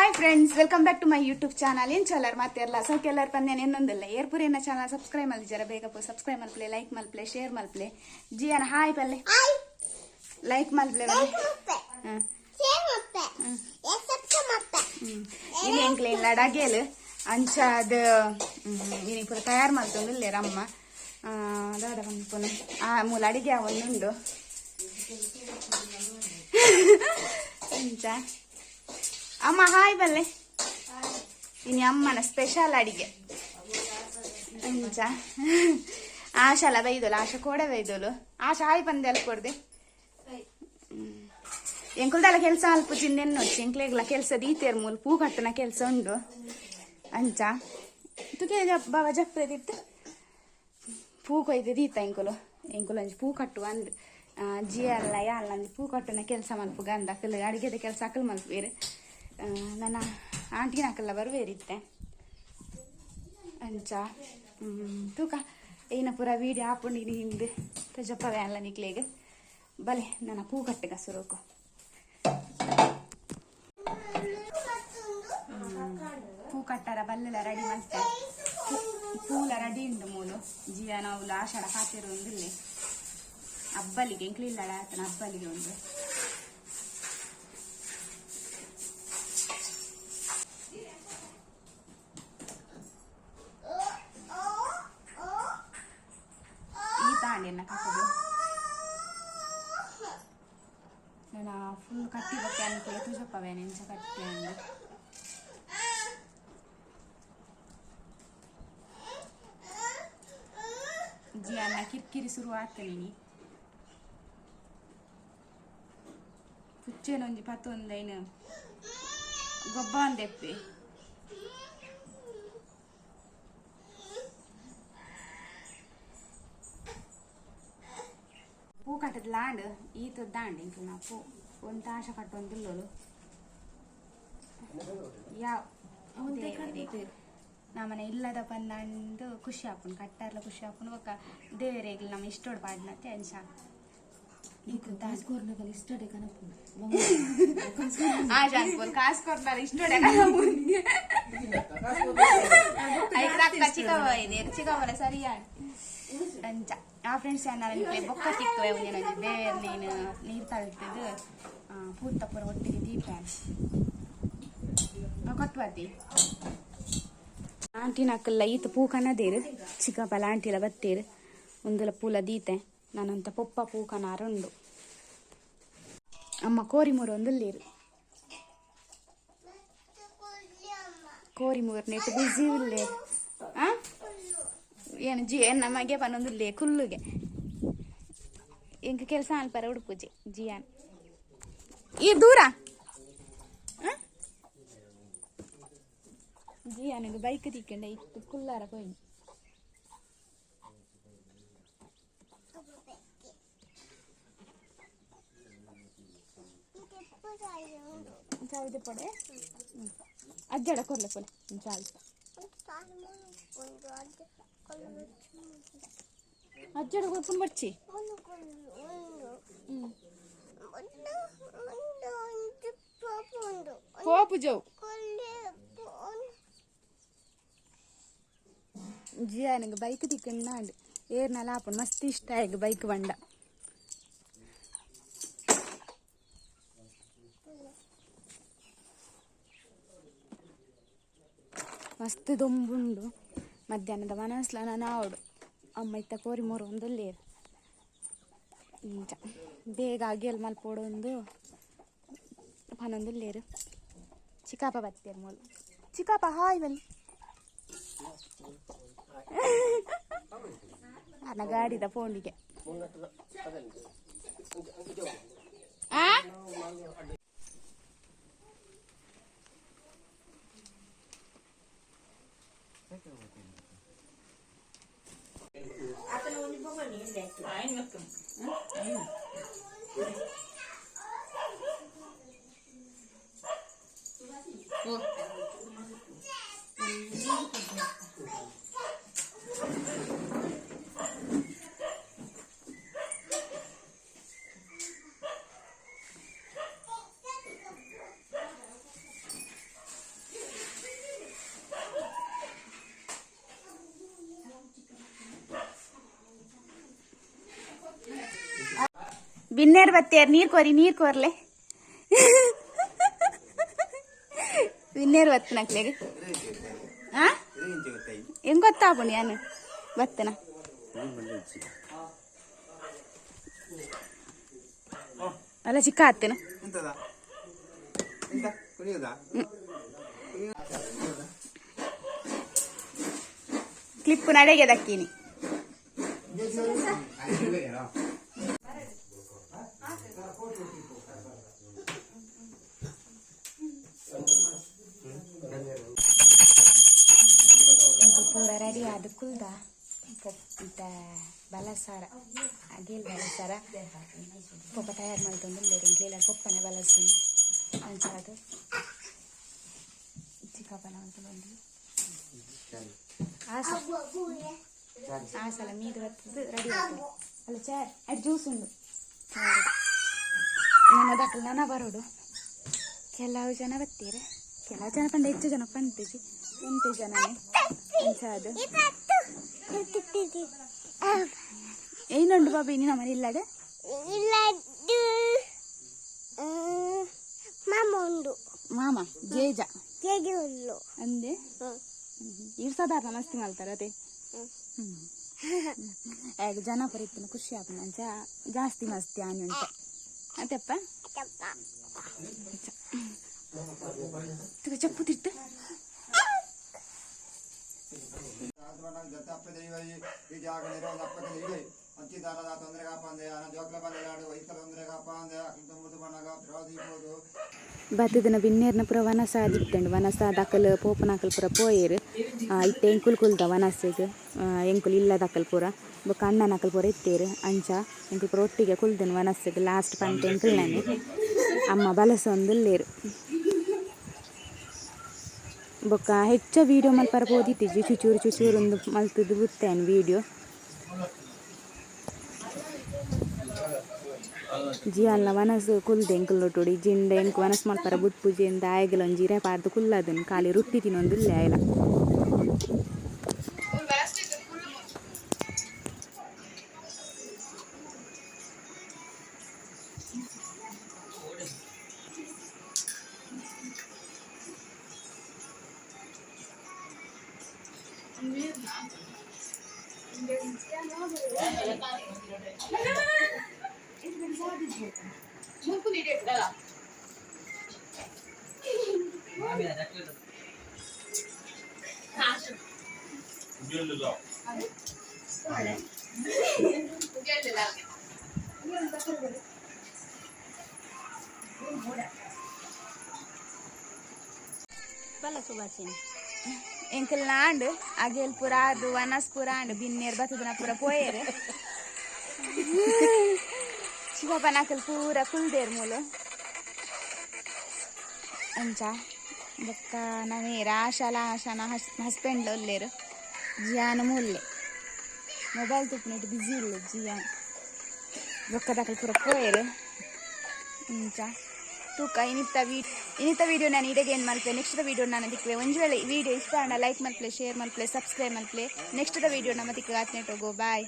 Hi friends, welcome back to my YouTube channel. ಏನು ಚಲರ್ ಮತ್ತೆ ಎಲ್ಲ ಸೌಖ್ಯ ಎಲ್ಲರೂ ಪಂದೇನೆ ಇನ್ನೊಂದಿಲ್ಲ ಏರ್ಪುರಿನ ಚಾನಲ್ ಸಬ್ಸ್ಕ್ರೈಬ್ ಮಲ್ದಿದ್ದಾರೆ. ಬೇಗ ಪೋ ಸಬ್ಸ್ಕ್ರೈಬ್ ಮಲ್ಪ್ಲೆ, ಲೈಕ್ ಮಲ್ಪ್ಲೆ, ಶೇರ್ ಮಲ್ಪ್ಲೆ. ಜಿಯಾನ ಹಾಯ್ ಪಲ್ಲೆ ಲೈಕ್ ಮಲ್ಪ್ಲೆ ಇಲ್ಲಿ ಎಂಕ್ಲೆ ಇಲ್ಲ ಡಗೇಲು ಅಂಚಾದ ini pura ತಯಾರು ಮಾಡ್ತೊಂದಿಲ್ಲ ರಮ್ಮ ದಾದ ಬಂದ್ಪುನ ಆ ಮೂಲ ಅಡಿಗೆ ಅವನ್ನುಂಡು ಅಂಚ ಅಮ್ಮ ಹಾಯ್ ಬಲ್ಲೆ ಇನಿ ಅಮ್ಮನ ಸ್ಪೆಷಲ್ ಅಡಿಗೆ ಅಂಚ ಆಶಾಲ ಬೈದೋಲು ಆಶಾ ಕೂಡ ಬೈದೋಲು ಆಶಾ ಹಾಯ್ ಬಂದೆ ಅಲ್ಲಿ ಕೊಡ್ದೆ ಎಂಕುಲ್ದಲ್ಲ ಕೆಲಸ ಅಲ್ಪ ಚಿಂದೆನ್ನು వచ్చి ಎಂಕ್ಲೆಗ್ಲ ಕೆಲಸ ದೀತೇರ್ ಮೂಲ ಪೂ ಕಟ್ಟನ ಕೆಲಸ ಉಂಡು ಅಂಚ ತುಕೆ ಬಾಬಾ ಜಪ್ಪದಿತ್ತು ಪೂ ಕೊಯ್ದು ದೀತ ಎಂಕುಲು ಅಂಚಿ ಪೂ ಕಟ್ಟುವ ಅಂದು ಜಿ ಅಲ್ಲ ಯಾಲ್ಲ ಅಂದು ಪೂ ಕಟ್ಟನ ಕೆಲಸ ಮಲ್ಪು ಗಂಧ ಅಕ್ಕಲ್ ಅಡಿಗೆದ ಕೆಲಸ ಅಕ್ಕಲ್ ಮಲ್ಪೇರು ನನ್ನ ಆಂಟಿನ ಅಕ್ಕಲ್ಲ ಬರುವೇರಿತ್ತೆ ಅಂಚ ತೂಕ ಏನ ಪೂರ ವೀಡಿಯೋ ಹಾಪುಂಡಿನಿ ಹಿಂದೆ ತಜಪ್ಪವೇ ಅಲ್ಲ ನಿಕ್ಲೆಗೆ ಬಲೆ ನನ್ನ ಪೂ ಕಟ್ಟೆಗ ಸುರೋಕು ಪೂ ಕಟ್ಟರ ಬಲ್ಲೆಲ್ಲ ರೆಡಿ ಮತ್ತೆ ಪೂಲ ರೆಡಿ ಉಂಟು ಮೂಲು ಜಿಯ ನಾವು ಆಷಾಢ ಕಾತಿರು ಒಂದಿಲ್ಲಿ ಹಬ್ಬಲಿಗೆ ಎಂಕ್ಲಿಲ್ಲಡ ಆತನ ಹಬ್ಬಲಿಗೆ ಒಂದು ಈ ತಾಂಡಿಯನ್ನ ಕಟ್ಟದು ನಾನು ಫುಲ್ ಕಟ್ಟಿ ಬಕ್ಕೆ ಅನ್ಕೊಳ್ಳಿ ತುಜಪ್ಪವೇ ನೆಂಚ ಕಟ್ಟಿ ಅಂದು ಜಿ ಅನ್ನ ಕಿರಿಕಿರಿ ಶುರು ಆಗ್ತಾನೆ ಪುಚ್ಚೇನೊಂಜಿ ಪತ್ತೊಂದೈನು ಗೊಬ್ಬ ಅಂದೆಪ್ಪೆ ಪೂ ಕಟ್ಟದ ಲಾಂಡ್ ಈತದ ದಾಂಡ್ ಇಂಕ ನಾ ಪೂ ಒಂದು ತಾಶ ಕಟ್ಟೊಂದಿಲ್ಲೋಳು ಯಾವ ನಮ್ಮನೆ ಇಲ್ಲದ ಪಂದಂಡು ಖುಷಿ ಆಪುನು ಕಟ್ಟಾರ್ಲ ಖುಷಿ ಆಪುನು ಒಕ್ಕ ದೇವರೇಗ್ಲಿ ನಮ್ಮ ಇಷ್ಟೋಡ್ ಪಾಡ್ನತ್ತೆ ಅನ್ಸ ಇಷ್ಟೋಡೆ ಕಾಸ್ಕೊರ್ನಾರ ಇಷ್ಟೋಡೆ ಚಿಕ್ಕವ ಇದೆ ಚಿಕ್ಕವರ ಸರಿಯಾ ಅಂಚ ಆ ಫ್ರೆಂಡ್ಸ್ ಏನಾರ ಬೊಕ್ಕ ತಿಕ್ಕವೆ ಒಂದಿನ ದೇವ್ರ ನೀರು ತಳ್ತಿದ್ದು ಪೂತ್ತ ಪೂರ ಒಟ್ಟಿಗೆ ದೀಪ ಕೊತ್ವಾತಿ ಆಂಟಿನ ಅಕ್ಕಲ್ಲ ಈತ ಪೂ ಕನ್ನದೇರು ಚಿಕ್ಕಪ್ಪಲ ಆಂಟಿಲ ಬತ್ತೇರು ಒಂದಲ ಪೂಲ ದೀತೆ ನಾನಂತ ಪೊಪ್ಪ ಪೂ ಕನಾರುಂಡು ಅಮ್ಮ ಕೋರಿಮೂರು ಒಂದಲ್ಲೇರು ಕೋರಿಮೂರು ನೆಟ್ಟು ಬಿಸಿ ಉಳ್ಳೇರು ಏನು ಜಿ ನಮಗೆ ಪನ್ನೊಂದುಲ್ಲೇ ಕುಲ್ಲುಗೆ ಎಂಕ ಕೆಲಸ ಅಲ್ಪರ ಉಡುಪುಜಿ ಜಿಯಾನ್ ಈ ದೂರ ಜಿಯಾನಿಗೆ ಬೈಕ್ ತಿಕ್ಕೊಂಡೆ ಇತ್ತು ಕುಲ್ಲಾರ ಪೋಯಿ ಚಾವಿದೆ ಪಡೆ ಅಜ್ಜಡ ಕೊರ್ಲೆ ಪೊಲೆ ಚಾವಿ ಅಜ್ಜಡ ಕೊರ್ಕೊಂಡು ಬಚ್ಚಿ ಹೋಪು ಜವು ಜಿಯಾನಿಗೆ ಬೈಕ್ ತಿಕ್ಕಂಡು ಏರ್ನಲ್ಲ ಹಾಪುಂಡು ಮಸ್ತ್ ಇಷ್ಟ ಆಯ್ತು ಬೈಕ್ ಬಂಡ ಮಸ್ತ್ ದೊಂಬುಂಡು ಮಧ್ಯಾಹ್ನದ ಮನಸ್ಲ ನಾವಡು ಅಮ್ಮ ಇತ್ತ ಕೋರಿಮೂರು ಒಂದಲ್ಲೇರು ಬೇಗ ಅಗಿಯಲ್ ಮಲ್ಪೋಡು ಒಂದು ಪನ್ನೊಂದಲ್ಲೇರು ಚಿಕ್ಕಪ್ಪ ಬತ್ತೇರು ಮೂಲ ಚಿಕ್ಕಪ್ಪ ಹಾಯ್ ಬಲ್ಲಿ ಅನ್ನ ಗಾಡಿದ ಫೋನಿಗೆ ಬಿನ್ನೇರ್ ಬತ್ತೇರ್ ನೀರ್ ಕೋರ್ಲೆ ಬಿನ್ನೇರ್ ಬತ್ತನಕ್ಲೆಗೆ ಹಾ ಹೆಂಗ್ ಗೊತ್ತಾಪು ನಾನು ಬತ್ತನ ಅಲ್ಲ ಚಿಕ್ಕ ಹತ್ತೇನು ಕ್ಲಿಪ್ ನಡೆಗೆ ದಕ್ಕೀನಿ ಪೂರ ರೆಡಿ ಆದ ಕುಲ್ದ ಬಲಸಾರ ಅಗೇಲ್ ಬಲಸಾರ ಪೊಪ್ಪ ತಯಾರು ಮಾಡ್ತೊಂದು ಇಂಕ್ಲೇಲ ಪೊಪ್ಪನೆ ಬಲಸು ಅಂಚಾದು ಚಿಕ್ಕಪ್ಪನ ಅಂತ ಬಂದು ಆಸಲ ಮೀದು ಬರ್ತದ್ದು ರೆಡಿ ಆಗ್ತದೆ ಅಲ್ಲ ಚಾರ್ ಅದು ಜ್ಯೂಸ್ ಉಂಡು ನನ್ನ ದಕ್ಕಲು ನನ್ನ ಬರೋಡು ಕೆಲವು ಜನ ಬರ್ತೀರ ಕೆಲವು ಜನ ಪಂಡ ಹೆಚ್ಚು ಜನ ಪಂತಜಿ 20 ಜನನೇ ಅಂಚಾದು ಏನುಂಡು ಬಾಬಿ ನಿನ್ನ ಮನೆ ಇಲ್ಲಡೆ ಮಾಮ ಜೇಜ ಅಂದೆ ಇವ್ರು ಸಾಧಾರಣ ಮಸ್ತಿ ಮಾಡ್ತಾರೆ ಅದೇ ಜನ ಪರಿತ್ತಿನ ಖುಷಿ ಆಗ್ತದೆ ಅಂಚ ಜಾಸ್ತಿ ಮಸ್ತಿ ಆನೆ ಉಂಟ ಅದೇಪ್ಪ ಚಪ್ಪು ತಿಟ್ಟು ಬತ್ತದನ ಬಿನ್ನೇರ್ನ ಪೂರ ವನಸ ದಿತ್ತಂಡು ವನಸ ದಕ್ಕಲ್ ಪೋಪನಾಕಲ್ ಪೂರ ಪೋಯೇರು ಇತ್ತೆ ಎಂಕುಲ್ ಕುಲ್ದ ವನಸ್ಸಿಗೆ ಎಂಕುಲ್ ಇಲ್ಲ ದಕ್ಕಲ್ ಪೂರ ಬೊಕ್ಕ ಅಣ್ಣನಕಲ್ ಪೂರ ಇತ್ತೇರು ಅಂಚ ಎಂಕುಲ್ ಪೂರ ಒಟ್ಟಿಗೆ ಕುಲ್ದನು ವನಸ್ಸಿಗೆ ಲಾಸ್ಟ್ ಪಂಟೆ ಎಂಕುಲ್ನನೆ ಅಮ್ಮ ಬಲಸೊಂದುಲ್ಲೇರು ಬೊಕ್ಕ ಹೆಚ್ಚ ವೀಡಿಯೋ ಮಲ್ಪರ ಪೋದಿತ್ತಿಜ್ಜಿ ಚುಚೂರು ಒಂದು ಮಲ್ತದ್ದು ಬಿತ್ತೇನು ವೀಡಿಯೋ ಜಿಯಲ್ನ ವನಸು ಕುಲ್ದೆ ಎಂಕುಲ್ಲೊಟ್ಟುಡಿ ಜಿಂಡ ಎಂಕು ವನಸ್ ಮಲ್ಪರ ಬುಟ್ ಪೂಜೆ ಅಂತ ಆಯ್ಗಲ ಒಂಜಿ ಇರೆ ಪಾರ್ದು ಕುಲ್ಲದನು ಖಾಲಿ ರೊಟ್ಟಿ ತಿನ್ನೊಂದುಲ್ಲೆ ಆಯ್ಲ ಎಂಕಲ್ ನಾಂಡ್ ಅಗೇಲ್ ಪುರ ಅದು ವನಸ್ ಪುರ ಅಂಡ್ ಬಿನ್ನೇರ್ ಬತ್ತದನ ಪೂರ ಪೋಯೇರು ಶಿವಪ್ಪನಕಲ್ ಪೂರ ಕುಲ್ದೇರ್ ಮೂಲು ಅಂಚ ಬೊಕ್ಕ ನವೇರ ಆಶಾನ ಹಸ್ಬೆಂಡ್ ಒಲ್ಲೇರು ಜಿಯಾನ ಮೂಲ್ಲೆ ಮೊಬೈಲ್ ತುಪ್ಪಿನಿಟ್ಟು ಬಿಸಿ ಇಲ್ಲ ಜಿಯಾನ್ ಬೊಕ್ಕದಕಲ್ ಪೂರ ಪೋಯೇರು ಅಂಚ ತೂಕ ಇನ್ನಿತ್ತ ವಿಡಿಯೋ ನಾನು ಇಡೆಗೆ ಏನು ಮಾಡ್ತೇನೆ ನೆಕ್ಸ್ಟ್ ವಿಡಿಯೋ ನಾನು ತಿಕ್ವೆ ಒಂದು ವೇಳೆ ವಿಡಿಯೋ ಇಷ್ಟ ಆಡ ಲೈಕ್ ಮಾಡ್ಪ್ಲೆ ಶೇರ್ ಮಾಡ್ಪ್ಲೆ ಸಬ್ಸ್ಕ್ರೈಬ್ ಮಾಡ್ಪ್ಲೆ ನೆಕ್ಸ್ಟ್ ವಿಡಿಯೋ ನಮ್ಮ ತಿಕ್ಕ ಆತ್ನೇಟೋಗೋ ಬಾಯ್